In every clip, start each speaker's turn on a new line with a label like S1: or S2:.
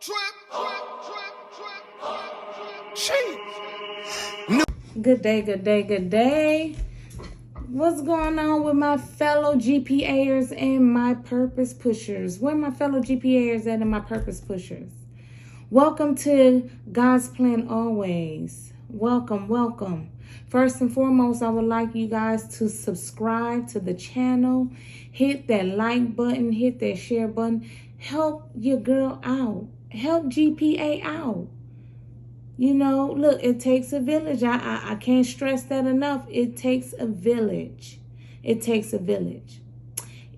S1: Good day, good day, good day. What's going on with my fellow GPAers and my purpose pushers? Where my fellow GPAers at and my purpose pushers? Welcome to God's Plan Always. Welcome, welcome. First and foremost, I would like you guys to subscribe to the channel. Hit that like button, hit that share button. Help your girl out. Help GPA out. You know, look, it takes a village. I can't stress that enough. It takes a village. It takes a village.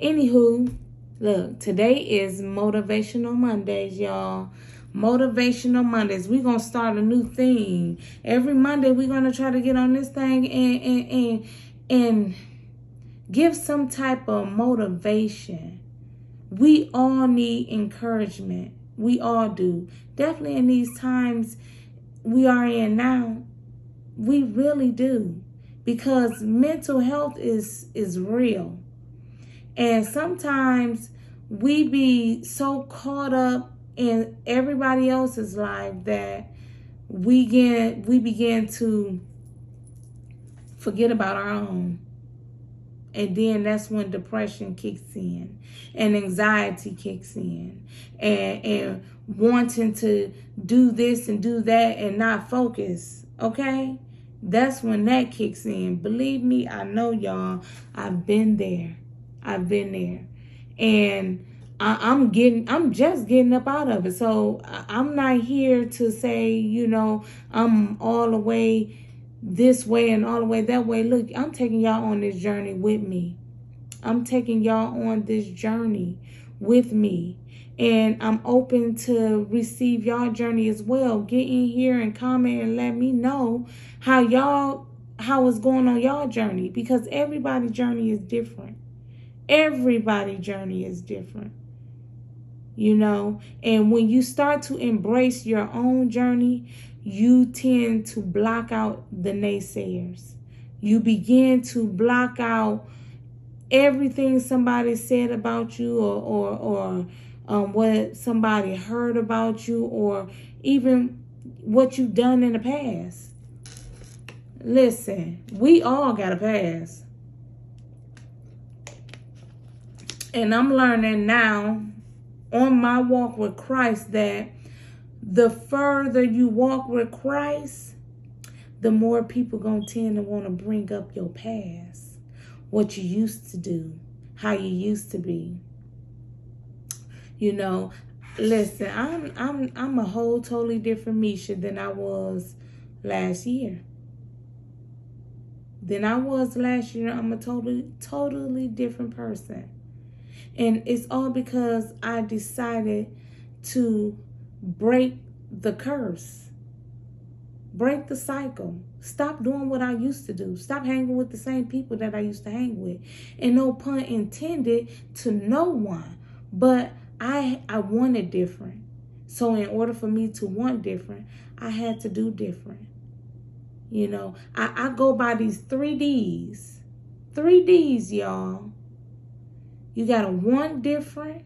S1: Anywho, look, today is Motivational Mondays, y'all. Motivational Mondays. We're going to start a new thing. Every Monday, we're going to try to get on this thing and give some type of motivation. We all need encouragement. We all do. Definitely in these times we are in now, we really do, because mental health is real, and sometimes we be so caught up in everybody else's life that we begin to forget about our own. And then that's when depression kicks in and anxiety kicks in and wanting to do this and do that and not focus, okay? That's when that kicks in. Believe me, I know, y'all. I've been there. And I'm just getting up out of it. So I'm not here to say, you know, I'm all the way this way and all the way that way. Look, I'm taking y'all on this journey with me. I'm taking y'all on this journey with me. And I'm open to receive y'all journey as well. Get in here and comment and let me know how it's going on y'all journey. Because everybody's journey is different. Everybody's journey is different. You know, and when you start to embrace your own journey, you tend to block out the naysayers. You begin to block out everything somebody said about you or what somebody heard about you, or even what you've done in the past. Listen, we all got a past. And I'm learning now on my walk with Christ that the further you walk with Christ, the more people gonna tend to want to bring up your past, what you used to do, how you used to be. You know, listen, I'm a whole totally different Misha than I was last year. I'm a totally different person. And it's all because I decided to break the curse, break the cycle, stop doing what I used to do, stop hanging with the same people that I used to hang with. And no pun intended to no one, but I wanted different. So in order for me to want different, I had to do different. You know, I go by these 3Ds. 3Ds, y'all. You got to want different.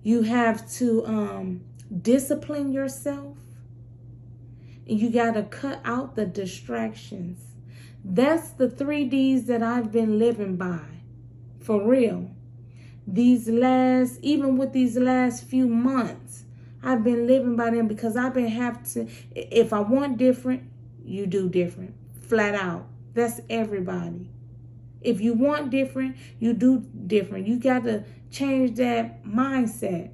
S1: You have to discipline yourself. And you got to cut out the distractions. That's the 3Ds that I've been living by. For real. Even with these last few months, I've been living by them, because if I want different, you do different. Flat out. That's everybody. If you want different, you do different. You got to change that mindset.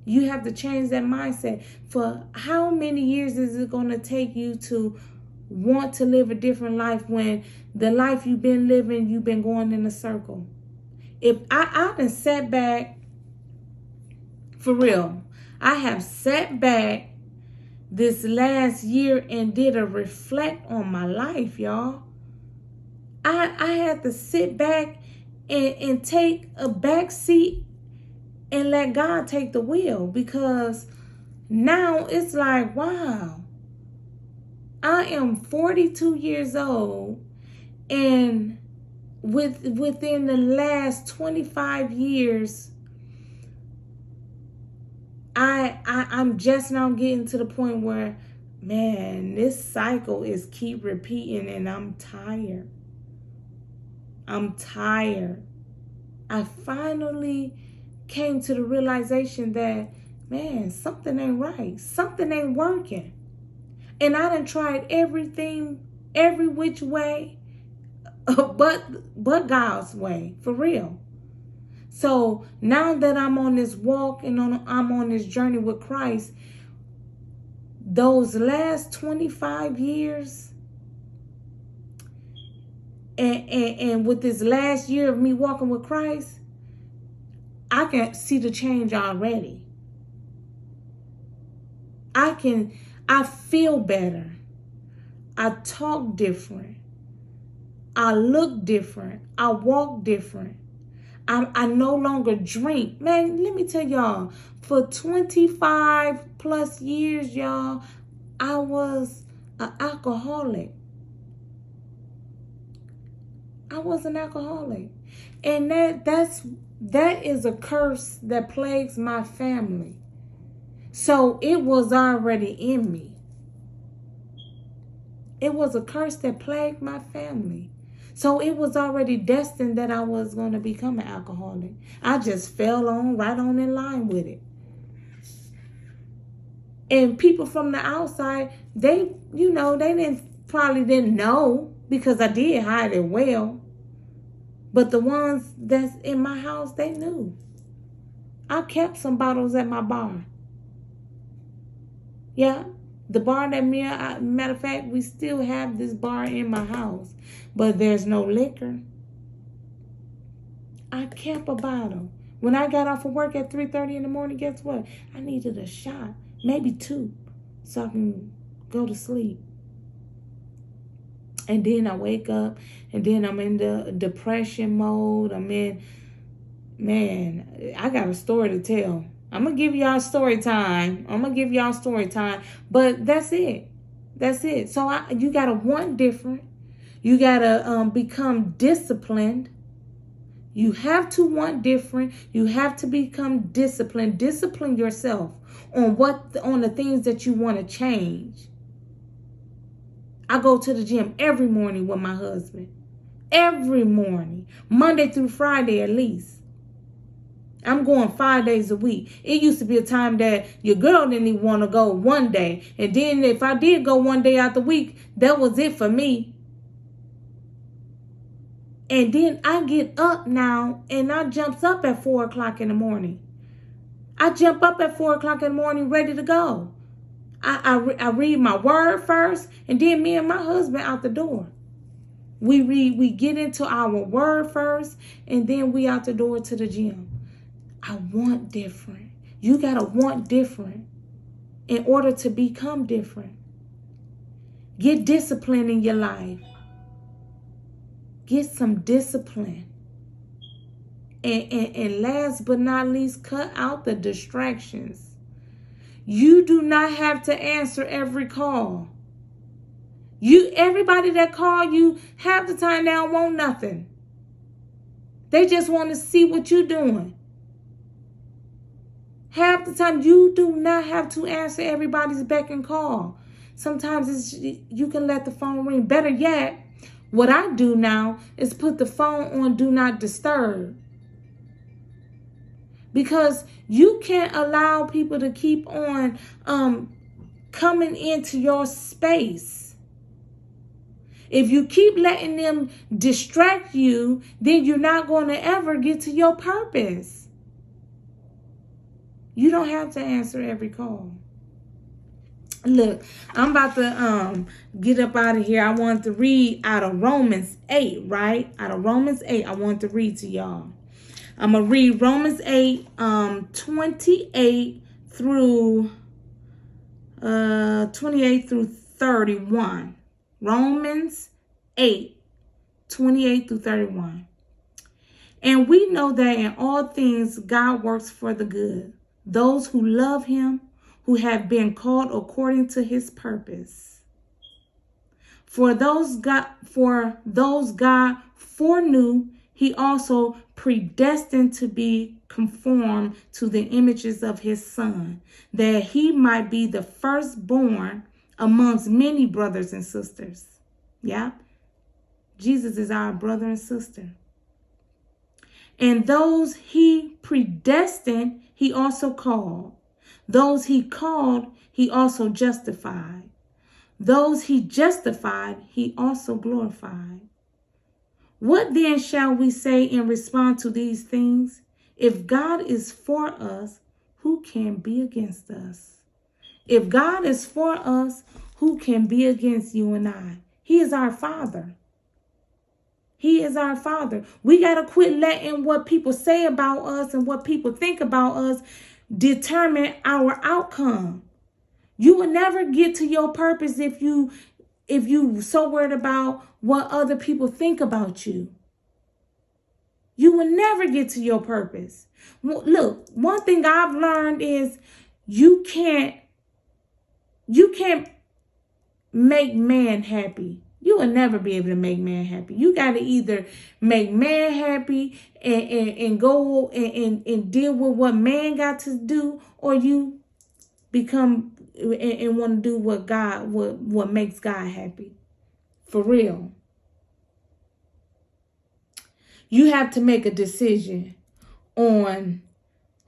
S1: You have to change that mindset. For how many years is it going to take you to want to live a different life when the life you've been living, you've been going in a circle? If I done sat back, for real, I have sat back this last year and did a reflect on my life, y'all. I had to sit back and take a back seat and let God take the wheel, because now it's like, wow, I am 42 years old, and within the last 25 years, I'm just now getting to the point where, man, this cycle is keep repeating and I'm tired. I'm tired. I finally came to the realization that, man, something ain't right. Something ain't working. And I done tried everything, every which way, but God's way, for real. So now that I'm on this walk and I'm on this journey with Christ, those last 25 years and with this last year of me walking with Christ, I can see the change already. I feel better. I talk different. I look different. I walk different. I no longer drink. Man, let me tell y'all, for 25 plus years, y'all, I was an alcoholic. I was an alcoholic. And that is a curse that plagues my family. So it was already in me. It was a curse that plagued my family. So it was already destined that I was going to become an alcoholic. I just fell right on in line with it. And people from the outside, they probably didn't know, because I did hide it well. But the ones that's in my house, they knew. I kept some bottles at my bar. Yeah. The bar that matter of fact, we still have this bar in my house, but there's no liquor. I kept a bottle. When I got off of work at 3:30 in the morning, guess what? I needed a shot, maybe two, so I can go to sleep. And then I wake up, and then I'm in the depression mode. Man, I got a story to tell. I'm going to give y'all story time. But that's it. So you got to want different. You got to become disciplined. You have to want different. You have to become disciplined. Discipline yourself on the things that you want to change. I go to the gym every morning with my husband. Every morning. Monday through Friday at least. I'm going 5 days a week. It used to be a time that your girl didn't even want to go one day. And then if I did go one day out the week, that was it for me. And then I get up now and I jumps up at 4 o'clock in the morning. I jump up at 4 o'clock in the morning ready to go. I read my word first, and then me and my husband out the door. We get into our word first, and then we out the door to the gym. I want different. You got to want different in order to become different. Get discipline in your life. Get some discipline. And last but not least, cut out the distractions. You do not have to answer every call. Everybody that call you, half the time they don't want nothing. They just want to see what you're doing. Half the time, you do not have to answer everybody's beck and call. Sometimes you can let the phone ring. Better yet, what I do now is put the phone on Do Not Disturb. Because you can't allow people to keep on coming into your space. If you keep letting them distract you, then you're not going to ever get to your purpose. You don't have to answer every call. Look, I'm about to get up out of here. I want to read out of Romans 8, right? Out of Romans 8, I want to read to y'all. I'm going to read Romans 8, 28 through 31. Romans 8, 28 through 31. And we know that in all things God works for the good. Those who love him, who have been called according to his purpose. For those God foreknew, he also predestined to be conformed to the images of his Son, that he might be the firstborn amongst many brothers and sisters. Yeah, Jesus is our brother and sister. And those he predestined, he also called. Those he called, he also justified. Those he justified, he also glorified. What then shall we say in response to these things? If God is for us, who can be against us? If God is for us, who can be against you and I? He is our Father. He is our Father. We got to quit letting what people say about us and what people think about us determine our outcome. You will never get to your purpose if you so worried about what other people think about you. You will never get to your purpose. Look, one thing I've learned is you can't make man happy. You will never be able to make man happy. You got to either make man happy and go and deal with what man got to do, or you become and want to do what makes God happy. For real. You have to make a decision on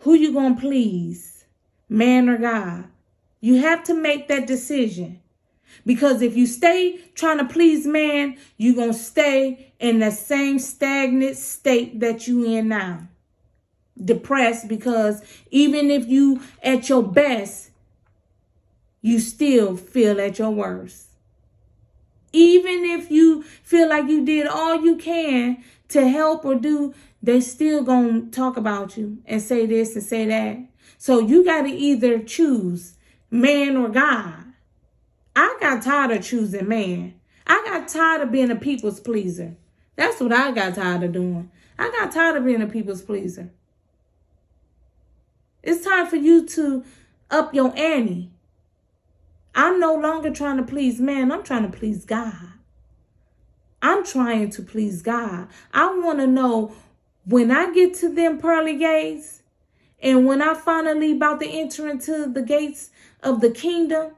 S1: who you're going to please, man or God. You have to make that decision. Because if you stay trying to please man, you're going to stay in the same stagnant state that you in now. Depressed, because even if you at your best, you still feel at your worst. Even if you feel like you did all you can to help or do, they still gonna talk about you and say this and say that. So you got to either choose man or God. I got tired of choosing man. I got tired of being a people's pleaser. That's what I got tired of doing. I got tired of being a people's pleaser. It's time for you to up your ante. I'm no longer trying to please man. I'm trying to please God. I'm trying to please God. I want to know when I get to them pearly gates and when I finally about to enter into the gates of the kingdom,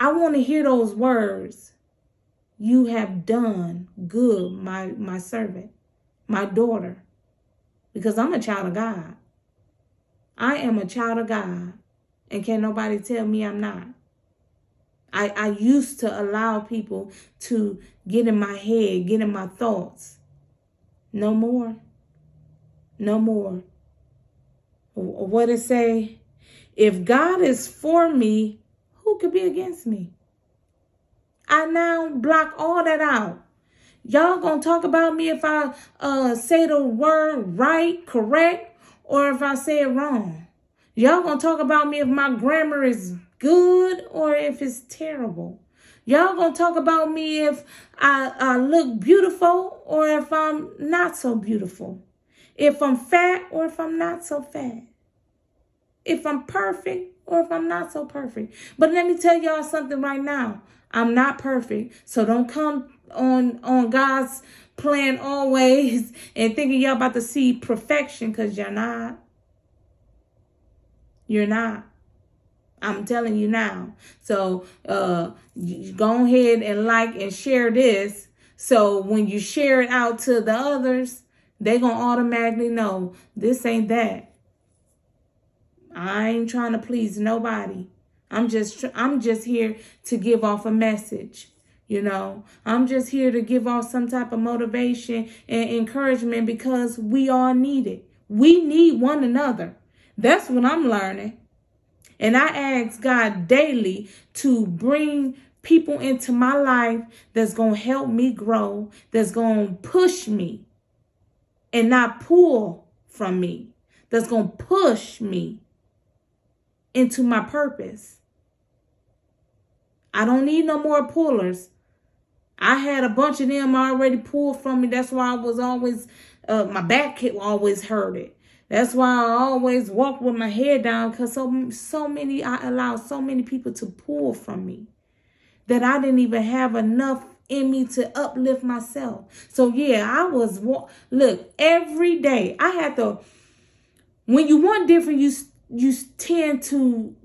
S1: I want to hear those words. You have done good, my servant, my daughter, because I'm a child of God. I am a child of God, and can't nobody tell me I'm not. I used to allow people to get in my head, get in my thoughts. No more. No more. What it say? If God is for me, who could be against me? I now block all that out. Y'all gonna talk about me if I say the word right, correct, or if I say it wrong. Y'all gonna talk about me if my grammar is good or if it's terrible. Y'all gonna talk about me if I look beautiful or if I'm not so beautiful. If I'm fat or if I'm not so fat. If I'm perfect or if I'm not so perfect. But let me tell y'all something right now. I'm not perfect. So don't come on God's plan always and thinking y'all about to see perfection, because you're not. You're not. I'm telling you now. So go ahead and like and share this. So when you share it out to the others, they're going to automatically know this ain't that. I ain't trying to please nobody. I'm just here to give off a message. You know, I'm just here to give off some type of motivation and encouragement, because we all need it. We need one another. That's what I'm learning. And I ask God daily to bring people into my life that's going to help me grow, that's going to push me and not pull from me, that's going to push me into my purpose. I don't need no more pullers. I had a bunch of them already pulled from me. That's why I was always, my back always hurt it. That's why I always walk with my head down, because I allowed so many people to pull from me that I didn't even have enough in me to uplift myself. So yeah, look, every day I had to, when you want different, you tend to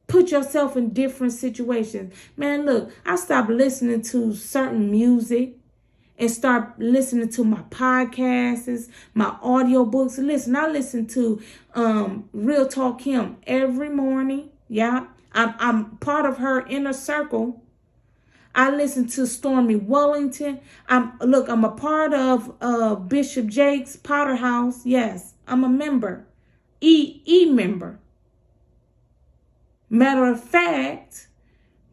S1: put yourself in different situations. Man, look, I stopped listening to certain music and start listening to my podcasts, my audiobooks. Listen, I listen to Real Talk Kim every morning. Yeah, I'm part of her inner circle. I listen to Stormy Wellington. I'm a part of Bishop Jake's Potter House. Yes, I'm a member, member. Matter of fact,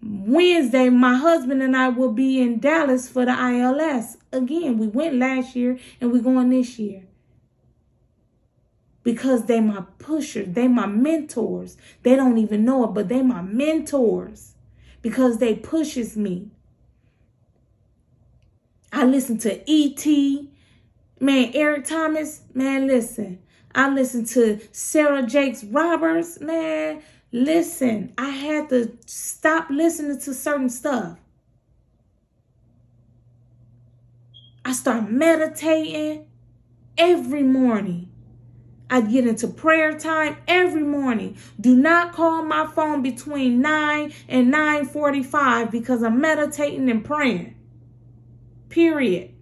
S1: Wednesday, my husband and I will be in Dallas for the ILS. Again, we went last year and we're going this year. Because they my pushers, they my mentors. They don't even know it, but they my mentors. Because they pushes me. I listen to E.T., man, Eric Thomas, man, listen. I listen to Sarah Jakes Roberts, man. Listen, I had to stop listening to certain stuff. I start meditating every morning. I get into prayer time every morning. Do not call my phone between 9 and 9:45 because I'm meditating and praying. Period.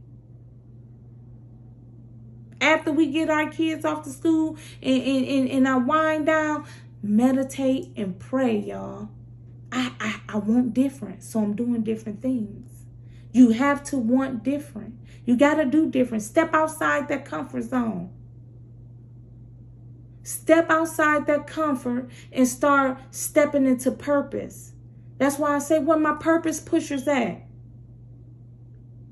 S1: After we get our kids off to school and I wind down, meditate and pray, y'all. I want different, so I'm doing different things. You have to want different. You got to do different. Step outside that comfort zone. Step outside that comfort and start stepping into purpose. That's why I say, where my purpose pushers at?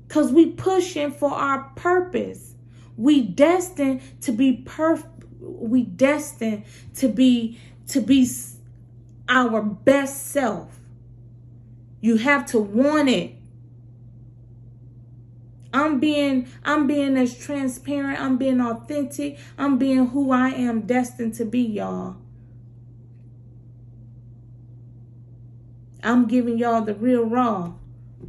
S1: Because we pushing for our purpose. We destined to be perfect. We destined to be our best self. You have to want it. I'm being as transparent. I'm being authentic. I'm being who I am destined to be, y'all. I'm giving y'all the real raw.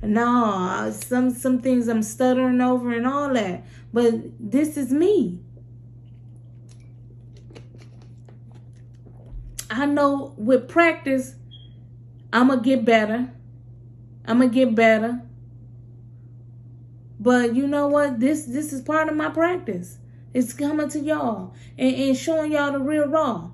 S1: No, some things I'm stuttering over and all that. But this is me. I know with practice, I'm going to get better. But you know what? This is part of my practice. It's coming to y'all and showing y'all the real raw.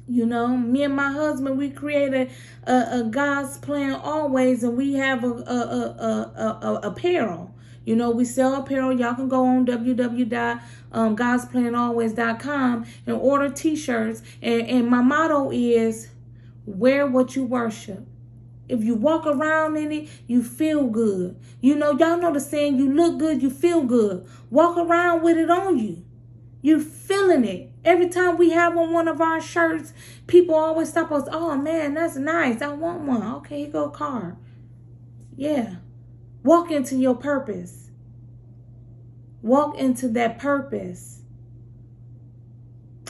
S1: You know, me and my husband, we created a God's Plan Always, and we have a apparel. You know, we sell apparel. Y'all can go on www.godsplanalways.com and order t-shirts. And my motto is, wear what you worship. If you walk around in it, you feel good. You know, y'all know the saying, you look good, you feel good. Walk around with it on you. You're feeling it. Every time we have on one of our shirts, people always stop us. Oh, man, that's nice. I want one. Okay, here go a card. Yeah. Walk into your purpose. Walk into that purpose.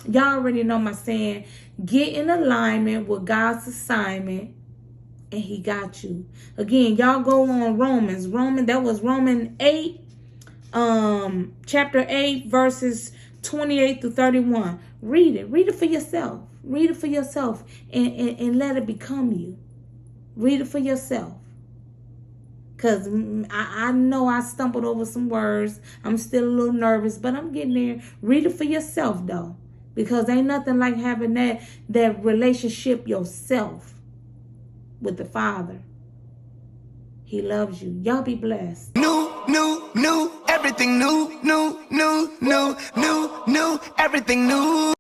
S1: Y'all already know my saying, get in alignment with God's assignment, and he got you. Again, y'all go on Romans. That was Romans 8, chapter 8, verses 28 through 31. Read it for yourself. Read it for yourself and let it become you. Read it for yourself. Because I know I stumbled over some words. I'm still a little nervous, but I'm getting there. Read it for yourself, though. Because ain't nothing like having that relationship yourself with the Father. He loves you. Y'all be blessed.
S2: New, everything new, everything new.